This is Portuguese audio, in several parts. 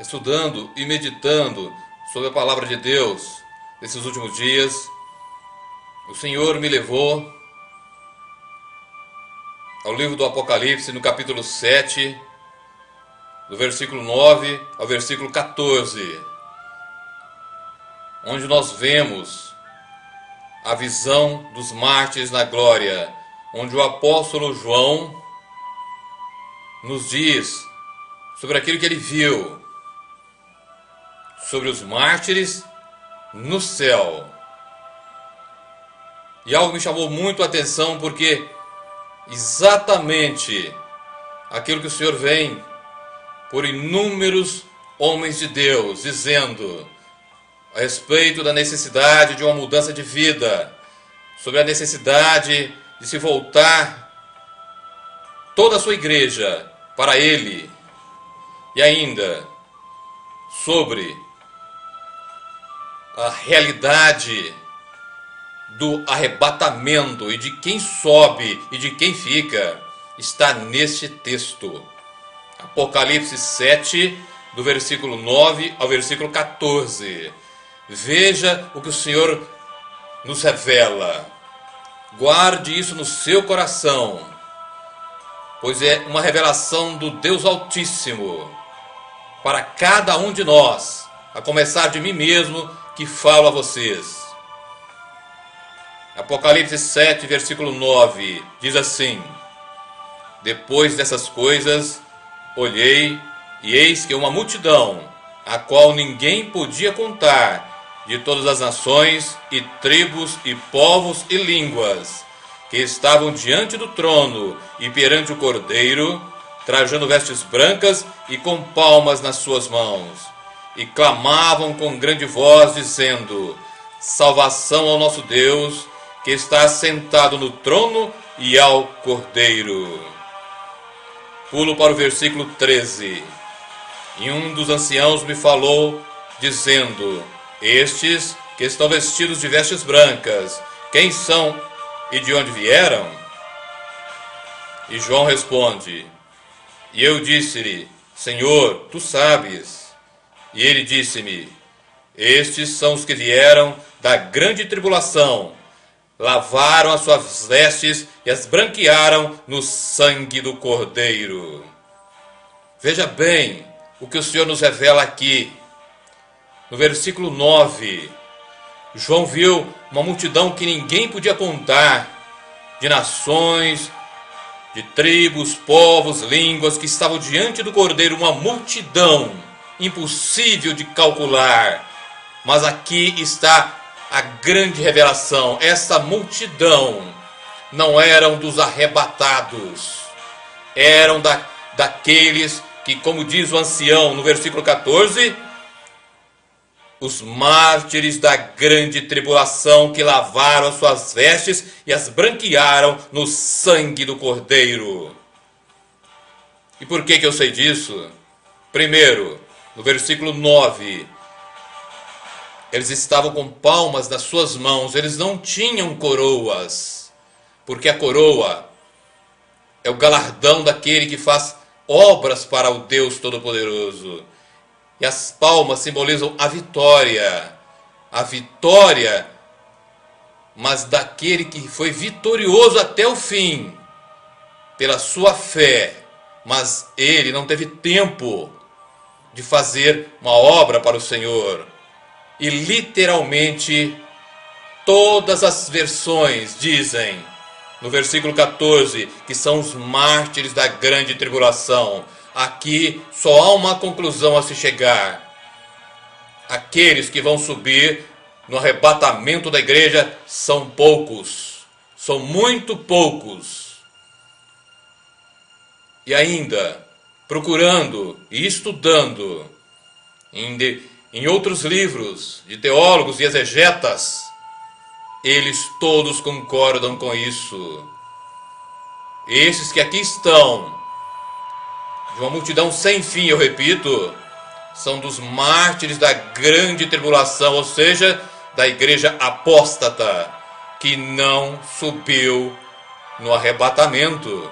estudando e meditando sobre a palavra de Deus nesses últimos dias, o Senhor me levou ao livro do Apocalipse, no capítulo 7, do versículo 9 ao versículo 14, onde nós vemos a visão dos mártires na glória, onde o apóstolo João nos diz sobre aquilo que ele viu, sobre os mártires no céu. E algo me chamou muito a atenção, porque exatamente aquilo que o Senhor vem por inúmeros homens de Deus dizendo a respeito da necessidade de uma mudança de vida, sobre a necessidade de se voltar toda a sua igreja para Ele, e ainda sobre a realidade do arrebatamento e de quem sobe e de quem fica, está neste texto. Apocalipse 7, do versículo 9 ao versículo 14. Veja o que o Senhor nos revela. Guarde isso no seu coração, pois é uma revelação do Deus Altíssimo para cada um de nós, a começar de mim mesmo, que falo a vocês. Apocalipse 7, versículo 9, diz assim: Depois dessas coisas, olhei, e eis que uma multidão, a qual ninguém podia contar, de todas as nações, e tribos, e povos, e línguas, que estavam diante do trono e perante o Cordeiro, trajando vestes brancas e com palmas nas suas mãos, e clamavam com grande voz, dizendo: Salvação ao nosso Deus, que está sentado no trono, e ao Cordeiro. Pulo para o versículo 13. E um dos anciãos me falou, dizendo: Estes que estão vestidos de vestes brancas, quem são e de onde vieram? E João responde: E eu disse-lhe: Senhor, tu sabes. E ele disse-me: Estes são os que vieram da grande tribulação, lavaram as suas vestes e as branquearam no sangue do Cordeiro. Veja bem o que o Senhor nos revela aqui. No versículo 9, João viu uma multidão que ninguém podia contar, de nações, de tribos, povos, línguas, que estavam diante do Cordeiro, uma multidão impossível de calcular. Mas aqui está a grande revelação. Essa multidão não eram dos arrebatados, eram daqueles que, como diz o ancião no versículo 14, os mártires da grande tribulação, que lavaram as suas vestes e as branquearam no sangue do Cordeiro. E por que eu sei disso? Primeiro, no versículo 9, eles estavam com palmas nas suas mãos, eles não tinham coroas, porque a coroa é o galardão daquele que faz obras para o Deus Todo-Poderoso. E as palmas simbolizam a vitória, mas daquele que foi vitorioso até o fim, pela sua fé, mas ele não teve tempo de fazer uma obra para o Senhor. E literalmente, todas as versões dizem, no versículo 14, que são os mártires da grande tribulação. Aqui só há uma conclusão a se chegar: aqueles que vão subir no arrebatamento da igreja são poucos, são muito poucos. E ainda, procurando e estudando em outros livros de teólogos e exegetas, eles todos concordam com isso. Esses que aqui estão, de uma multidão sem fim, eu repito, são dos mártires da grande tribulação, ou seja, da igreja apóstata, que não subiu no arrebatamento.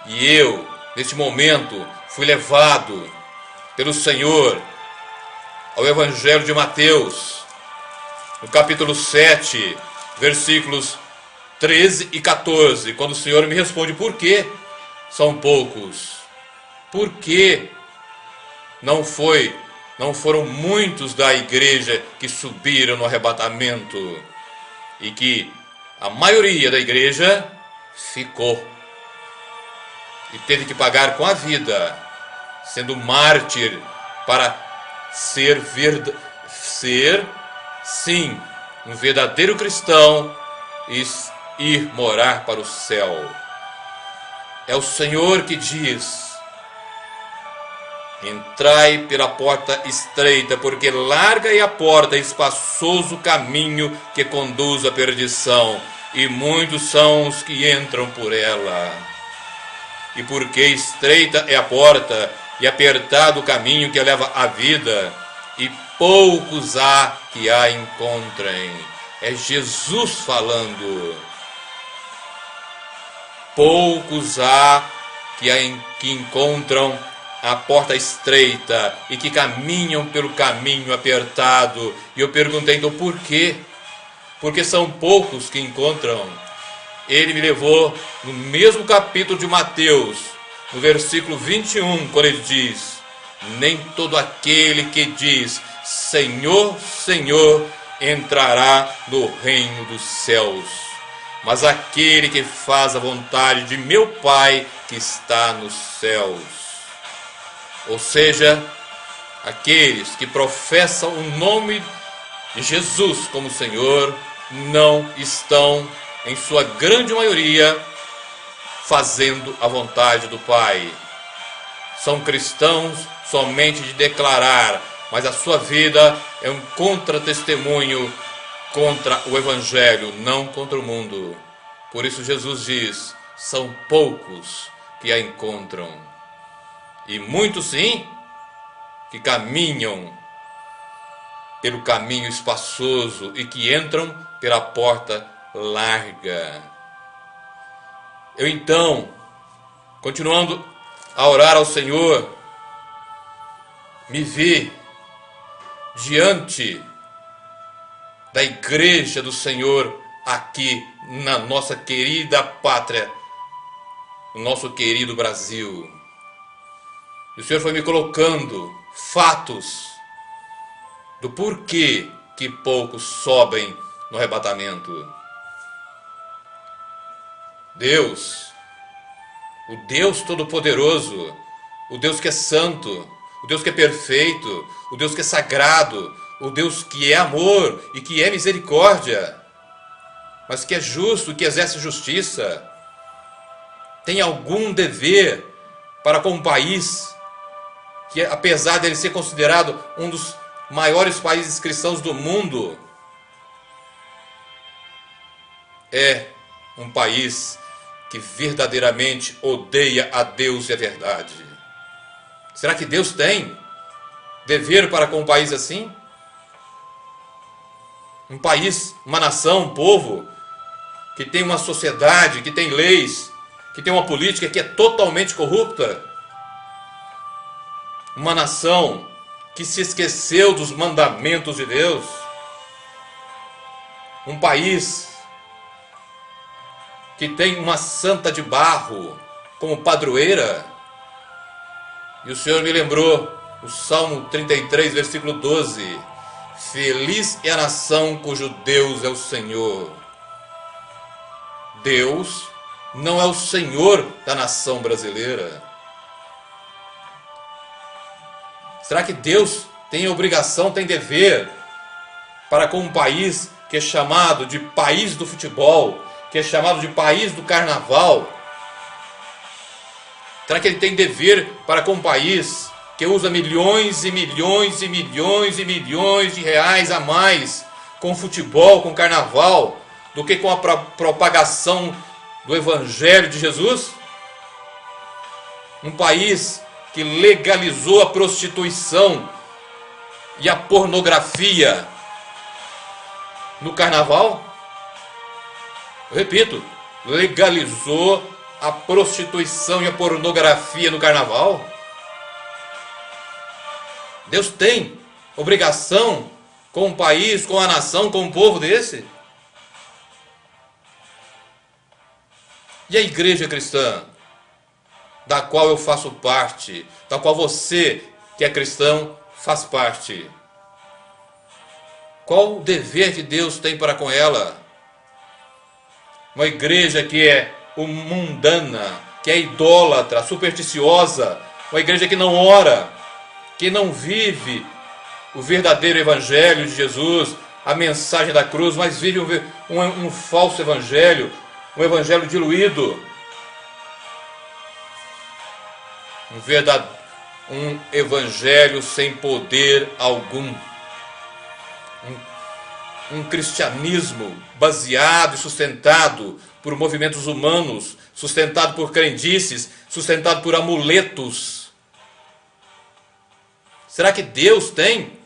E eu neste momento, fui levado pelo Senhor ao Evangelho de Mateus, no capítulo 7, versículos 13 e 14, quando o Senhor me responde: por que são poucos? Por que não foram muitos da igreja que subiram no arrebatamento e que a maioria da igreja ficou e teve que pagar com a vida, sendo mártir para ser sim, um verdadeiro cristão e ir morar para o céu. É o Senhor que diz: entrai pela porta estreita, porque larga é a porta, espaçoso o caminho que conduz à perdição, e muitos são os que entram por ela. E porque estreita é a porta, e apertado o caminho que leva à vida, e poucos há que a encontrem. É Jesus falando. Poucos há que encontram a porta estreita e que caminham pelo caminho apertado. E eu perguntei: então por quê? Porque são poucos que encontram. Ele me levou no mesmo capítulo de Mateus, no versículo 21, quando ele diz: nem todo aquele que diz Senhor, Senhor, entrará no reino dos céus, mas aquele que faz a vontade de meu Pai que está nos céus. Ou seja, aqueles que professam o nome de Jesus como Senhor não estão, em sua grande maioria, fazendo a vontade do Pai. São cristãos somente de declarar, mas a sua vida é um contra-testemunho contra o Evangelho, não contra o mundo. Por isso Jesus diz: são poucos que a encontram. E muitos sim, que caminham pelo caminho espaçoso e que entram pela porta larga. Eu então, continuando a orar ao Senhor, me vi diante da igreja do Senhor aqui na nossa querida pátria, no nosso querido Brasil. O Senhor foi me colocando fatos do porquê que poucos sobem no arrebatamento. Deus, o Deus Todo-Poderoso, o Deus que é santo, o Deus que é perfeito, o Deus que é sagrado, o Deus que é amor e que é misericórdia, mas que é justo, que exerce justiça, tem algum dever para com um país que, apesar de ele ser considerado um dos maiores países cristãos do mundo, é um país que verdadeiramente odeia a Deus e a verdade. Será que Deus tem dever para com um país assim? Um país, uma nação, um povo que tem uma sociedade, que tem leis, que tem uma política que é totalmente corrupta? Uma nação que se esqueceu dos mandamentos de Deus? Um país que tem uma santa de barro como padroeira? E o Senhor me lembrou o Salmo 33, versículo 12. Feliz é a nação cujo Deus é o Senhor. Deus não é o Senhor da nação brasileira. Será que Deus tem obrigação, tem dever para com um país que é chamado de país do futebol, que é chamado de país do carnaval? Será que ele tem dever para com um país que usa milhões e milhões e milhões e milhões de reais a mais com futebol, com carnaval, do que com a propagação do Evangelho de Jesus? Um país que legalizou a prostituição e a pornografia no carnaval? Eu repito, legalizou a prostituição e a pornografia no carnaval? Deus tem obrigação com um país, com a nação, com um povo desse? E a igreja cristã, da qual eu faço parte, da qual você, que é cristão, faz parte? Qual o dever que Deus tem para com ela? Uma igreja que é mundana, que é idólatra, supersticiosa, uma igreja que não ora, que não vive o verdadeiro evangelho de Jesus, a mensagem da cruz, mas vive um falso evangelho, um evangelho diluído, um evangelho sem poder algum, um cristianismo baseado e sustentado por movimentos humanos, sustentado por crendices, sustentado por amuletos. Será que Deus tem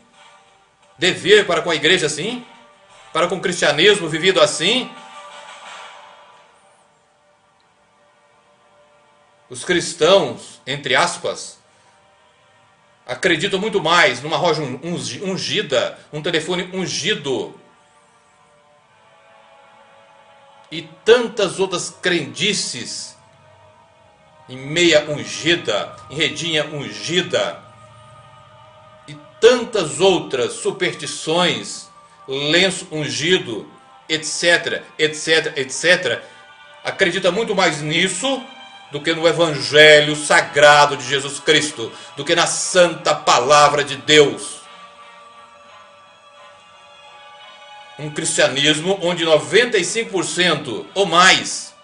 dever para com a igreja assim? Para com o cristianismo vivido assim? Os cristãos, entre aspas, acreditam muito mais numa rocha ungida, um telefone ungido e tantas outras crendices em meia ungida, em redinha ungida e tantas outras superstições, lenço ungido, etc, etc, etc. Acredita muito mais nisso do que no evangelho sagrado de Jesus Cristo, do que na santa palavra de Deus. Um cristianismo onde 95% ou mais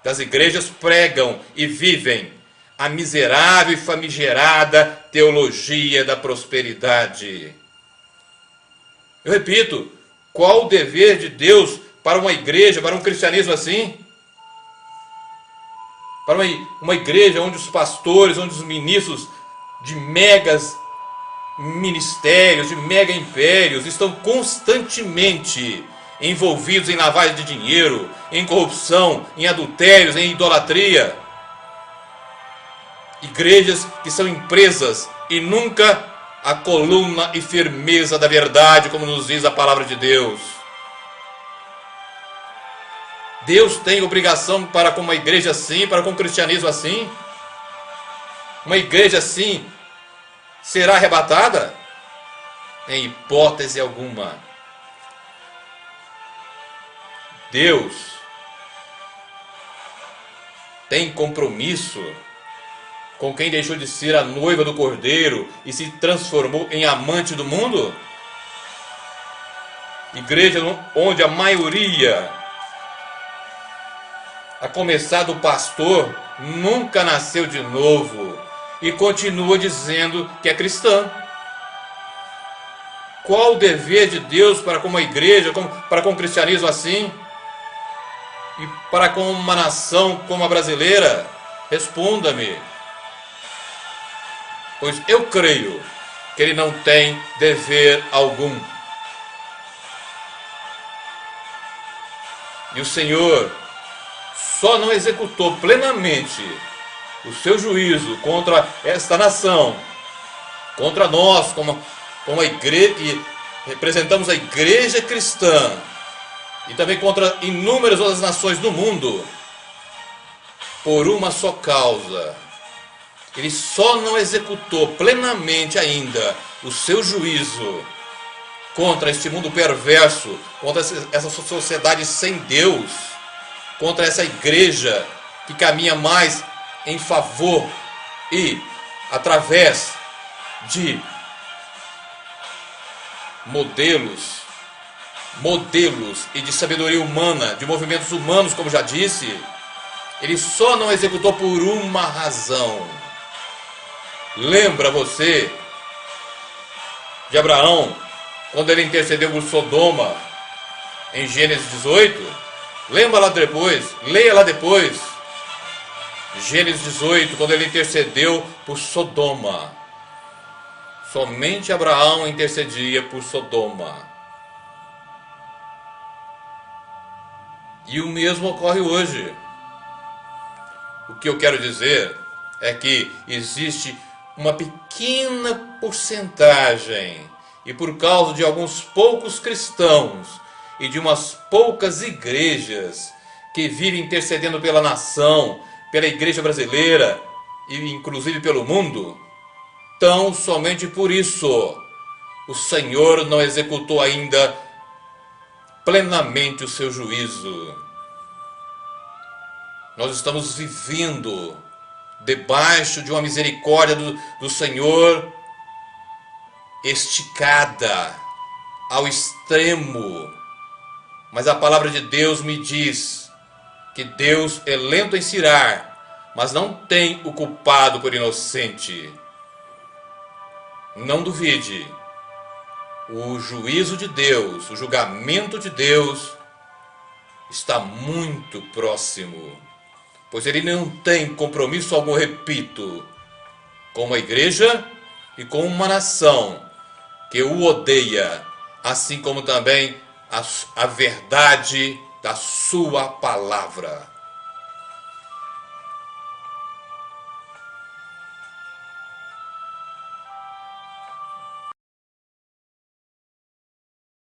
das igrejas pregam e vivem a miserável e famigerada teologia da prosperidade. Eu repito, qual o dever de Deus para uma igreja, para um cristianismo assim? Para uma igreja onde os pastores, onde os ministros de megas ministérios, de mega impérios estão constantemente envolvidos em lavagem de dinheiro, em corrupção, em adultérios, em idolatria. Igrejas que são empresas e nunca a coluna e firmeza da verdade, como nos diz a palavra de Deus. Deus tem obrigação para com uma igreja assim, para com o cristianismo assim? Uma igreja assim será arrebatada? Em hipótese alguma. Deus tem compromisso com quem deixou de ser a noiva do Cordeiro e se transformou em amante do mundo? Igreja onde a maioria, a começar do pastor, nunca nasceu de novo e continua dizendo que é cristã. Qual o dever de Deus para com uma igreja, para com o cristianismo assim? E para com uma nação como a brasileira? Responda-me. Pois eu creio que ele não tem dever algum. E o Senhor só não executou plenamente o seu juízo contra esta nação, contra nós, como a igreja, que representamos a igreja cristã, e também contra inúmeras outras nações do mundo, por uma só causa. Ele só não executou plenamente ainda o seu juízo contra este mundo perverso, contra essa sociedade sem Deus, contra essa igreja que caminha mais em favor e através de modelos e de sabedoria humana, de movimentos humanos, como já disse. Ele só não executou por uma razão. Lembra você de Abraão, quando ele intercedeu por Sodoma, em Gênesis 18? Lembra lá depois, leia lá depois, Gênesis 18, quando ele intercedeu por Sodoma. Somente Abraão intercedia por Sodoma. E o mesmo ocorre hoje. O que eu quero dizer é que existe uma pequena porcentagem, e por causa de alguns poucos cristãos e de umas poucas igrejas que vivem intercedendo pela nação, pela igreja brasileira e inclusive pelo mundo, tão somente por isso o Senhor não executou ainda plenamente o seu juízo. Nós estamos vivendo debaixo de uma misericórdia do Senhor esticada ao extremo. Mas a palavra de Deus me diz que Deus é lento em se irar, mas não tem o culpado por inocente. Não duvide, o juízo de Deus, o julgamento de Deus está muito próximo, pois ele não tem compromisso algum, repito, com uma igreja e com uma nação que o odeia, assim como também a verdade da sua palavra.